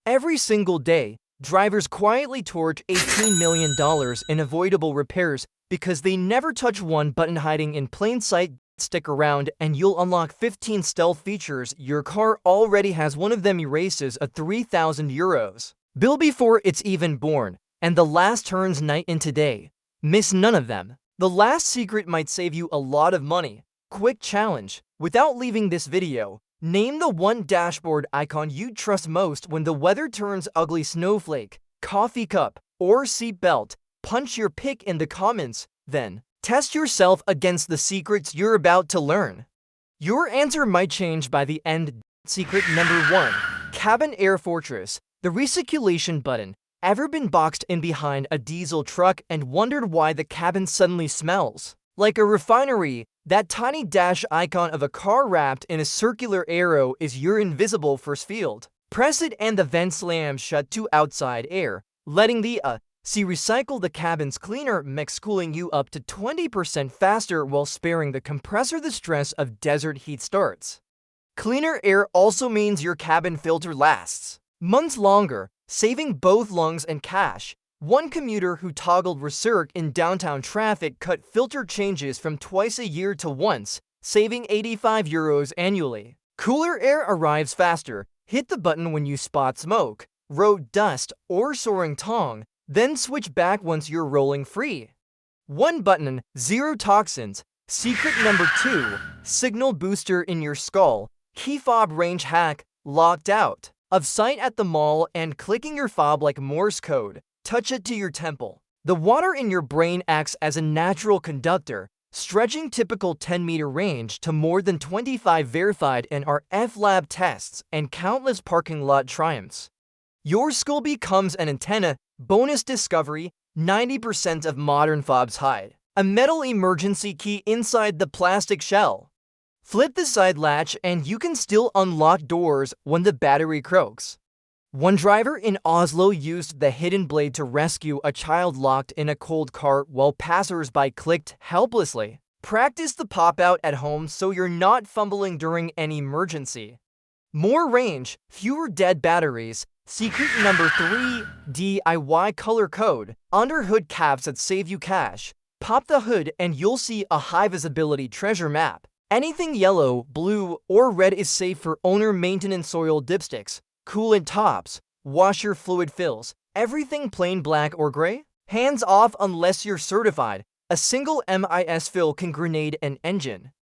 Every single day, drivers quietly torch $18 million in avoidable repairs because they never touch one button hiding in plain sight. Stick around and you'll unlock 15 stealth features your car already has. One of them erases a €3,000 bill before it's even born, and the last turns night into day. Miss none of them. The last secret might save you a lot of money. Quick challenge. Without leaving this video, name the one dashboard icon you'd trust most when the weather turns ugly. Snowflake, coffee cup, or seat belt. Punch your pick in the comments, then test yourself against the secrets you're about to learn. Your answer might change by the end. Secret number 1. Cabin Air Fortress. The recirculation button. Ever been boxed in behind a diesel truck and wondered why the cabin suddenly smells like a refinery? That tiny dash icon of a car wrapped in a circular arrow is your invisible force field. Press it and the vent slams shut to outside air, letting the recycle the cabin's cleaner mix, cooling you up to 20% faster while sparing the compressor the stress of desert heat starts. Cleaner air also means your cabin filter lasts months longer, saving both lungs and cash. One commuter who toggled recirc in downtown traffic cut filter changes from twice a year to once, saving €85 annually. Cooler air arrives faster. Hit the button when you spot smoke, road dust, or soaring tongue. Then switch back once you're rolling free. One button, zero toxins. Secret number 2. Signal booster in your skull. Key fob range hack. Locked out of sight at the mall and clicking your fob like Morse code. Touch it to your temple. The water in your brain acts as a natural conductor, stretching typical 10-meter range to more than 25 verified in our F-Lab tests and countless parking lot triumphs. Your skull becomes an antenna. Bonus discovery: 90% of modern fobs hide a metal emergency key inside the plastic shell. Flip the side latch and you can still unlock doors when the battery croaks. One driver in Oslo used the hidden blade to rescue a child locked in a cold car while passers-by clicked helplessly. Practice the pop-out at home so you're not fumbling during an emergency. More range, fewer dead batteries. Secret number 3. DIY color code. Under hood caps that save you cash. Pop the hood and you'll see a high visibility treasure map. Anything yellow, blue, or red is safe for owner maintenance. Oil dipsticks, coolant tops, washer fluid fills. Everything plain black or gray? Hands off unless you're certified. A single MIS fill can grenade an engine.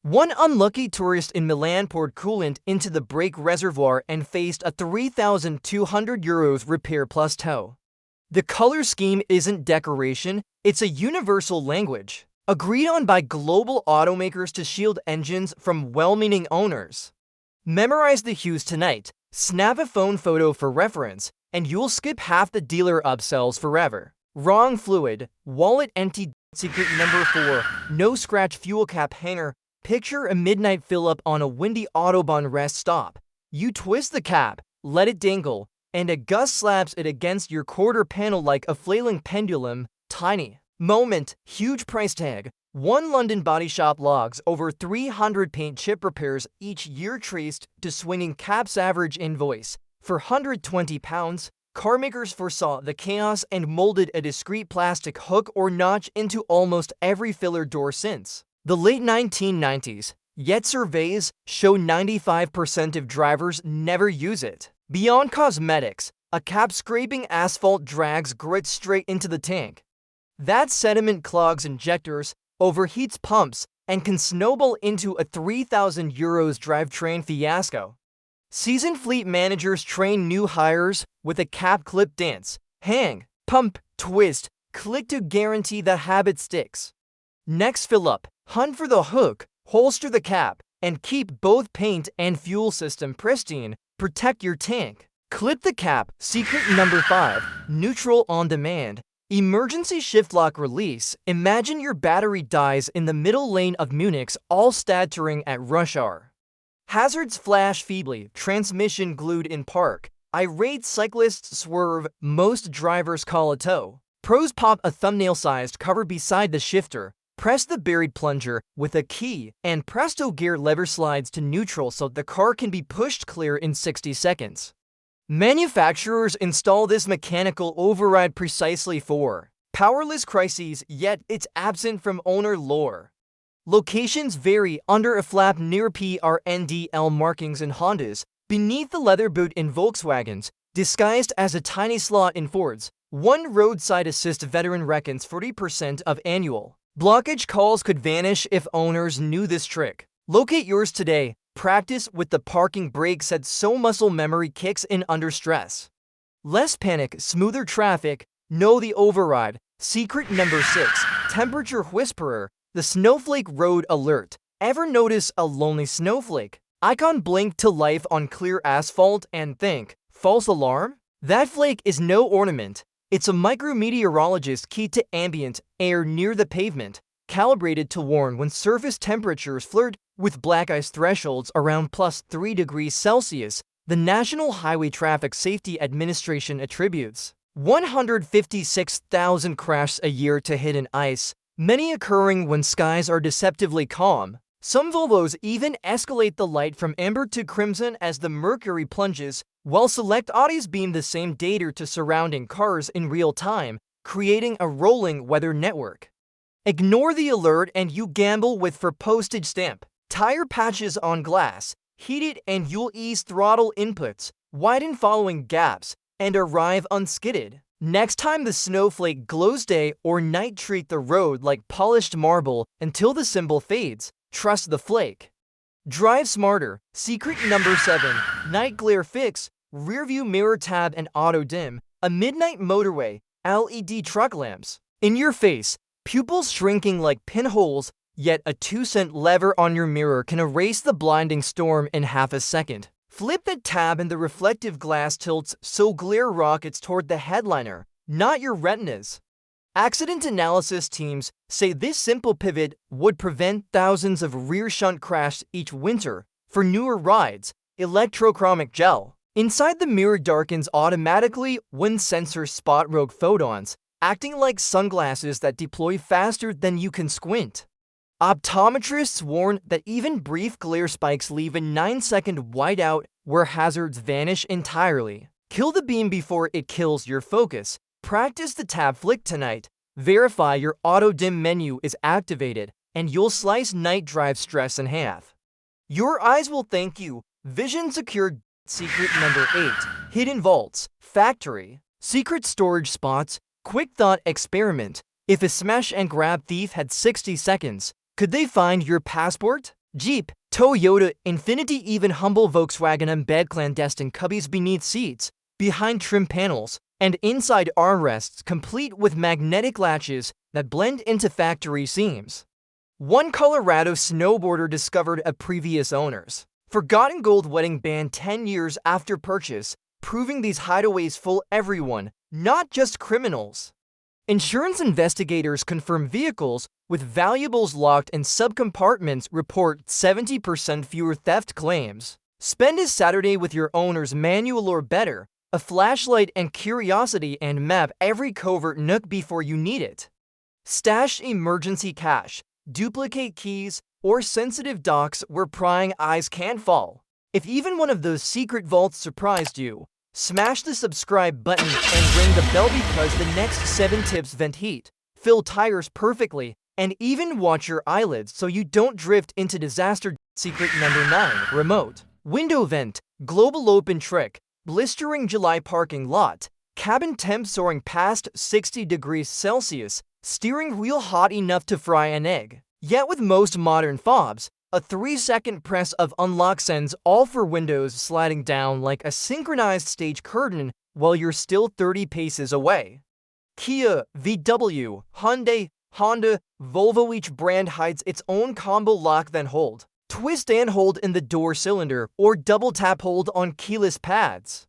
One unlucky tourist in Milan poured coolant into the brake reservoir and faced a €3,200 repair plus tow. The color scheme isn't decoration, it's a universal language, agreed on by global automakers to shield engines from well-meaning owners. Memorize the hues tonight, snap a phone photo for reference, and you'll skip half the dealer upsells forever. Wrong fluid, wallet empty. Secret number 4. No scratch fuel cap hanger. Picture a midnight fill-up on a windy Autobahn rest stop. You twist the cap, let it dangle, and a gust slaps it against your quarter panel like a flailing pendulum. Tiny moment, huge price tag. One London body shop logs over 300 paint chip repairs each year, traced to swinging caps. Average invoice for £120. Carmakers foresaw the chaos and molded a discreet plastic hook or notch into almost every filler door since the late 1990s, yet surveys show 95% of drivers never use it. Beyond cosmetics, a cap scraping asphalt drags grit straight into the tank. That sediment clogs injectors, overheats pumps, and can snowball into a €3,000 drivetrain fiasco. Seasoned fleet managers train new hires with a cap clip dance. Hang, pump, twist, click to guarantee the habit sticks. Next fill up. Hunt for the hook, holster the cap, and keep both paint and fuel system pristine. Protect your tank. Clip the cap. Secret number 5. Neutral on demand. Emergency shift lock release. Imagine your battery dies in the middle lane of Munich's Allstadtering at rush hour. Hazards flash feebly. Transmission glued in park. Irate cyclists swerve. Most drivers call a tow. Pros pop a thumbnail-sized cover beside the shifter. Press the buried plunger with a key, and presto, gear lever slides to neutral so the car can be pushed clear in 60 seconds. Manufacturers install this mechanical override precisely for powerless crises, yet it's absent from owner lore. Locations vary under a flap near PRNDL markings in Hondas, beneath the leather boot in Volkswagens, disguised as a tiny slot in Fords. One roadside assist veteran reckons 40% of annual blockage calls could vanish if owners knew this trick. Locate yours today. Practice with the parking brake set so muscle memory kicks in under stress. Less panic, smoother traffic. Know the override. Secret number 6. Temperature whisperer. The snowflake road alert. Ever notice a lonely snowflake icon blink to life on clear asphalt and think, false alarm? That flake is no ornament. It's a micrometeorologist keyed to ambient air near the pavement, calibrated to warn when surface temperatures flirt with black ice thresholds around +3 degrees Celsius. The National Highway Traffic Safety Administration attributes 156,000 crashes a year to hidden ice, many occurring when skies are deceptively calm. Some Volvos even escalate the light from amber to crimson as the mercury plunges, while select Audis beam the same data to surrounding cars in real time, creating a rolling weather network. Ignore the alert and you gamble with for postage stamp. Tire patches on glass, heat it and you'll ease throttle inputs, widen following gaps, and arrive unskidded. Next time the snowflake glows day or night, treat the road like polished marble until the symbol fades. Trust the flake. Drive smarter. Secret number 7. Night glare fix. Rearview mirror tab and auto dim. A midnight motorway. LED truck lamps. In your face. Pupils shrinking like pinholes, yet a 2-cent lever on your mirror can erase the blinding storm in half a second. Flip the tab and the reflective glass tilts so glare rockets toward the headliner, not your retinas. Accident analysis teams say this simple pivot would prevent thousands of rear shunt crashes each winter. For newer rides, electrochromic gel. Inside the mirror darkens automatically when sensors spot rogue photons, acting like sunglasses that deploy faster than you can squint. Optometrists warn that even brief glare spikes leave a 9-second whiteout where hazards vanish entirely. Kill the beam before it kills your focus. Practice the tab flick tonight. Verify your auto dim menu is activated, and you'll slice night drive stress in half. Your eyes will thank you. Vision secured. Secret number 8. Hidden vaults. Factory. Secret storage spots. Quick thought experiment. If a smash and grab thief had 60 seconds, could they find your passport? Jeep, Toyota, Infiniti, even humble Volkswagen embed clandestine cubbies beneath seats, behind trim panels, and inside armrests complete with magnetic latches that blend into factory seams. One Colorado snowboarder discovered a previous owner's forgotten gold wedding band 10 years after purchase, proving these hideaways fool everyone, not just criminals. Insurance investigators confirm vehicles with valuables locked in subcompartments report 70% fewer theft claims. Spend a Saturday with your owner's manual or better, a flashlight and curiosity, and map every covert nook before you need it. Stash emergency cash, duplicate keys, or sensitive docks where prying eyes can't fall. If even one of those secret vaults surprised you, smash the subscribe button and ring the bell because the next 7 tips vent heat, fill tires perfectly, and even watch your eyelids so you don't drift into disaster. Secret number 9. Remote window vent. Global open trick. Blistering July parking lot. Cabin temp soaring past 60 degrees Celsius. Steering wheel hot enough to fry an egg. Yet with most modern fobs, a 3-second press of unlock sends all 4 windows sliding down like a synchronized stage curtain while you're still 30 paces away. Kia, VW, Hyundai, Honda, Volvo. Each brand hides its own combo lock then hold. Twist and hold in the door cylinder or double tap hold on keyless pads.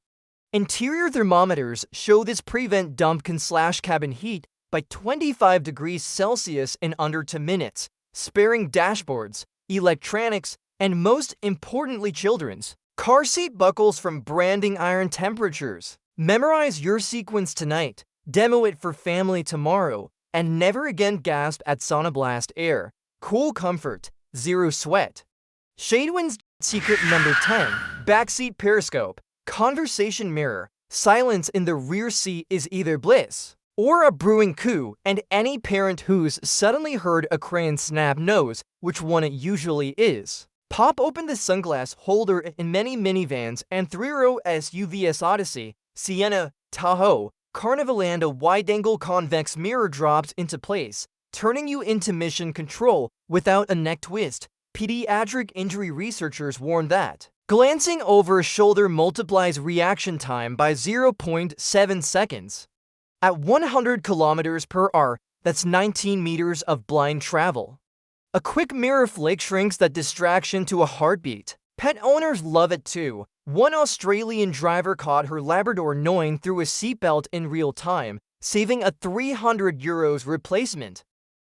Interior thermometers show this prevent dump can slash cabin heat by 25 degrees Celsius in under 2 minutes, sparing dashboards, electronics, and most importantly children's car seat buckles from branding iron temperatures. Memorize your sequence tonight, demo it for family tomorrow, and never again gasp at Sonoblast air. Cool comfort, zero sweat. Shadewinds. Secret number 10. Backseat Periscope. Conversation mirror. Silence in the rear seat is either bliss or a brewing coup, and any parent who's suddenly heard a crayon snap knows which one it usually is. Pop open the sunglass holder in many minivans and three-row SUVs Odyssey, Sienna, Tahoe, Carnival, and a wide-angle convex mirror drops into place, turning you into mission control without a neck twist. Pediatric injury researchers warn that glancing over a shoulder multiplies reaction time by 0.7 seconds. At 100 kilometers per hour, that's 19 meters of blind travel. A quick mirror flick shrinks that distraction to a heartbeat. Pet owners love it too. One Australian driver caught her Labrador gnawing through a seatbelt in real time, saving a €300 replacement.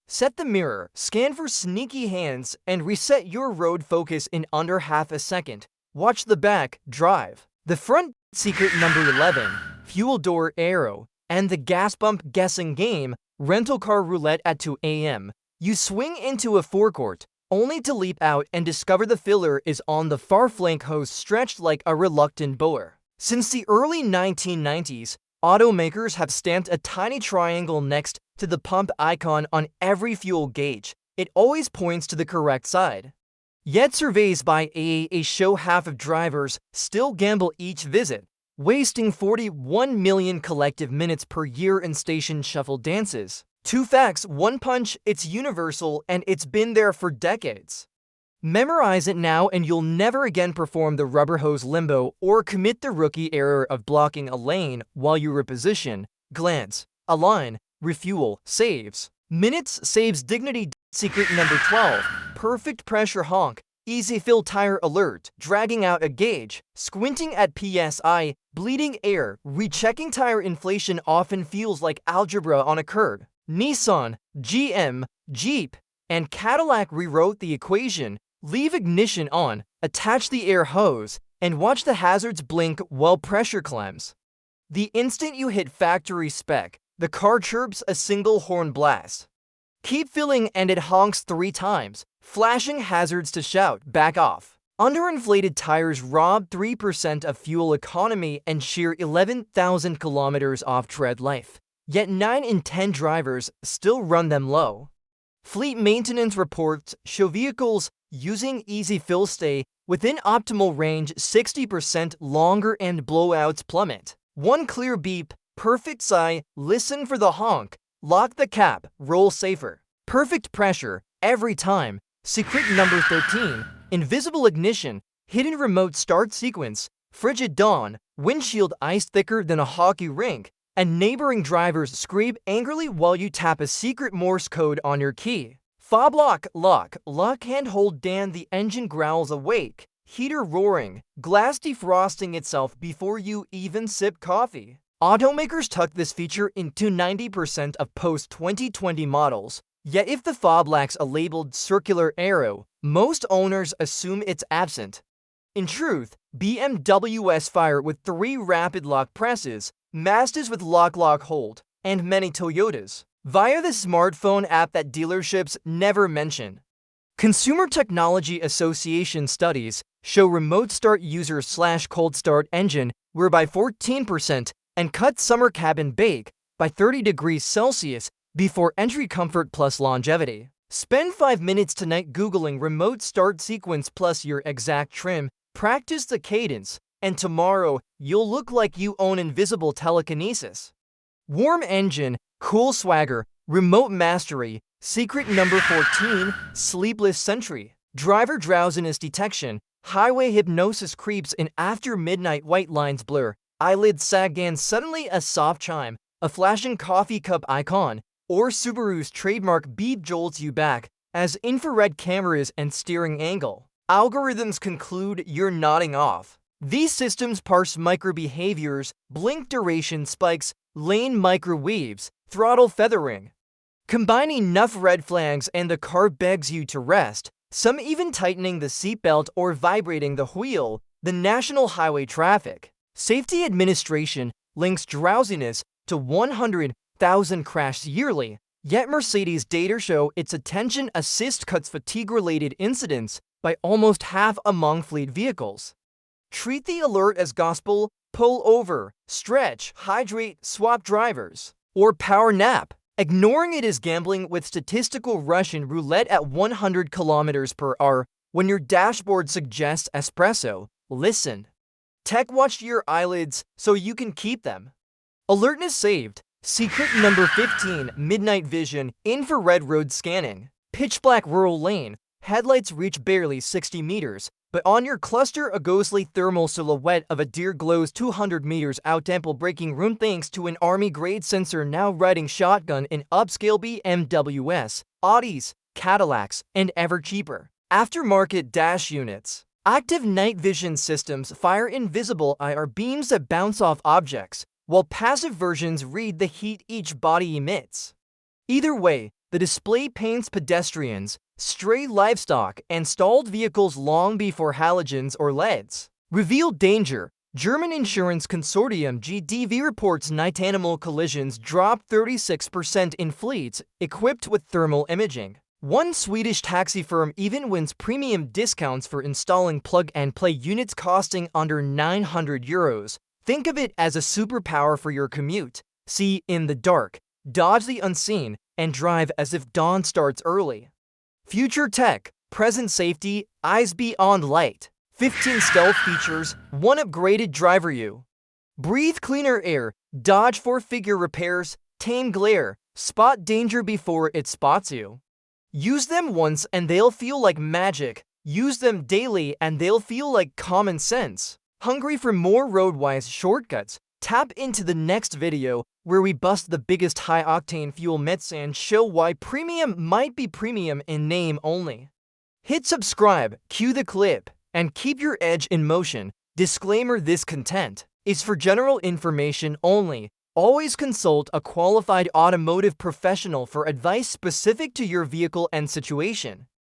Set the mirror, scan for sneaky hands, and reset your road focus in under half a second. Watch the back, drive. The front, secret number 11, fuel door arrow, and the gas pump guessing game, rental car roulette at 2 a.m. You swing into a forecourt, only to leap out and discover the filler is on the far flank hose stretched like a reluctant boa. Since the early 1990s, automakers have stamped a tiny triangle next to the pump icon on every fuel gauge. It always points to the correct side. Yet surveys by AAA show half of drivers still gamble each visit, wasting 41 million collective minutes per year in station shuffle dances. 2 facts, 1 punch, it's universal and it's been there for decades. Memorize it now and you'll never again perform the rubber hose limbo or commit the rookie error of blocking a lane while you reposition, glance, align, refuel, saves. Minutes saves dignity. Secret number 12, perfect pressure honk, easy fill tire alert, dragging out a gauge, squinting at PSI, bleeding air, rechecking tire inflation often feels like algebra on a curve. Nissan, GM, Jeep, and Cadillac rewrote the equation. Leave ignition on, attach the air hose, and watch the hazards blink while pressure climbs. The instant you hit factory spec, the car chirps a single horn blast. Keep filling and it honks 3 times, flashing hazards to shout, back off. Underinflated tires rob 3% of fuel economy and shear 11,000 kilometers off tread life. Yet 9 in 10 drivers still run them low. Fleet maintenance reports show vehicles using easy fill stay within optimal range 60% longer and blowouts plummet. 1 clear beep, perfect sigh, listen for the honk, lock the cap, roll safer. Perfect pressure, every time. Secret number 13, invisible ignition, hidden remote start sequence, frigid dawn, windshield ice thicker than a hockey rink, and neighboring drivers scream angrily while you tap a secret Morse code on your key. Fob lock, hand hold down, the engine growls awake, heater roaring, glass defrosting itself before you even sip coffee. Automakers tuck this feature into 90% of post-2020 models, yet if the fob lacks a labeled circular arrow, most owners assume it's absent. In truth, BMWs fire with 3 rapid lock presses, Mazdas with lock hold, and many Toyotas via the smartphone app that dealerships never mention. Consumer Technology Association studies show remote start users / cold start engine were by 14% and cut summer cabin bake by 30 degrees Celsius before entry comfort plus longevity. Spend 5 minutes tonight Googling remote start sequence plus your exact trim, practice the cadence, and tomorrow you'll look like you own invisible telekinesis. Warm engine, cool swagger, remote mastery. Secret number 14, sleepless sentry. Driver drowsiness detection, highway hypnosis creeps in after midnight, white lines blur, eyelids sag and suddenly a soft chime, a flashing coffee cup icon, or Subaru's trademark beep jolts you back as infrared cameras and steering angle algorithms conclude you're nodding off. These systems parse microbehaviors, blink duration spikes, lane microweaves, throttle feathering. Combine enough red flags and the car begs you to rest, some even tightening the seatbelt or vibrating the wheel. The National Highway Traffic Safety Administration links drowsiness to 100,000 crashes yearly, yet Mercedes data show its attention assist cuts fatigue-related incidents by almost half among fleet vehicles. Treat the alert as gospel, pull over, stretch, hydrate, swap drivers, or power nap. Ignoring it is gambling with statistical Russian roulette at 100 kilometers per hour when your dashboard suggests espresso. Listen. Tech watch your eyelids so you can keep them. Alertness saved. Secret number 15, midnight vision, infrared road scanning. Pitch black rural lane. Headlights reach barely 60 meters, but on your cluster a ghostly thermal silhouette of a deer glows 200 meters out ample braking room thanks to an army-grade sensor now riding shotgun in upscale BMWs, Audis, Cadillacs, and ever cheaper aftermarket dash units. Active night vision systems fire invisible IR beams that bounce off objects, while passive versions read the heat each body emits. Either way, the display paints pedestrians, stray livestock, and stalled vehicles long before halogens or LEDs. Revealed danger. German insurance consortium GDV reports night animal collisions dropped 36% in fleets equipped with thermal imaging. One Swedish taxi firm even wins premium discounts for installing plug-and-play units costing under 900 euros. Think of it as a superpower for your commute. See in the dark, dodge the unseen, and drive as if dawn starts early. Future tech, present safety, eyes beyond light. 15 stealth features, 1 upgraded driver you. Breathe cleaner air, dodge 4-figure repairs, tame glare, spot danger before it spots you. Use them once and they'll feel like magic. Use them daily and they'll feel like common sense. Hungry for more road-wise shortcuts? Tap into the next video where we bust the biggest high-octane fuel myths and show why premium might be premium in name only. Hit subscribe, cue the clip, and keep your edge in motion. Disclaimer: this content is for general information only. Always consult a qualified automotive professional for advice specific to your vehicle and situation.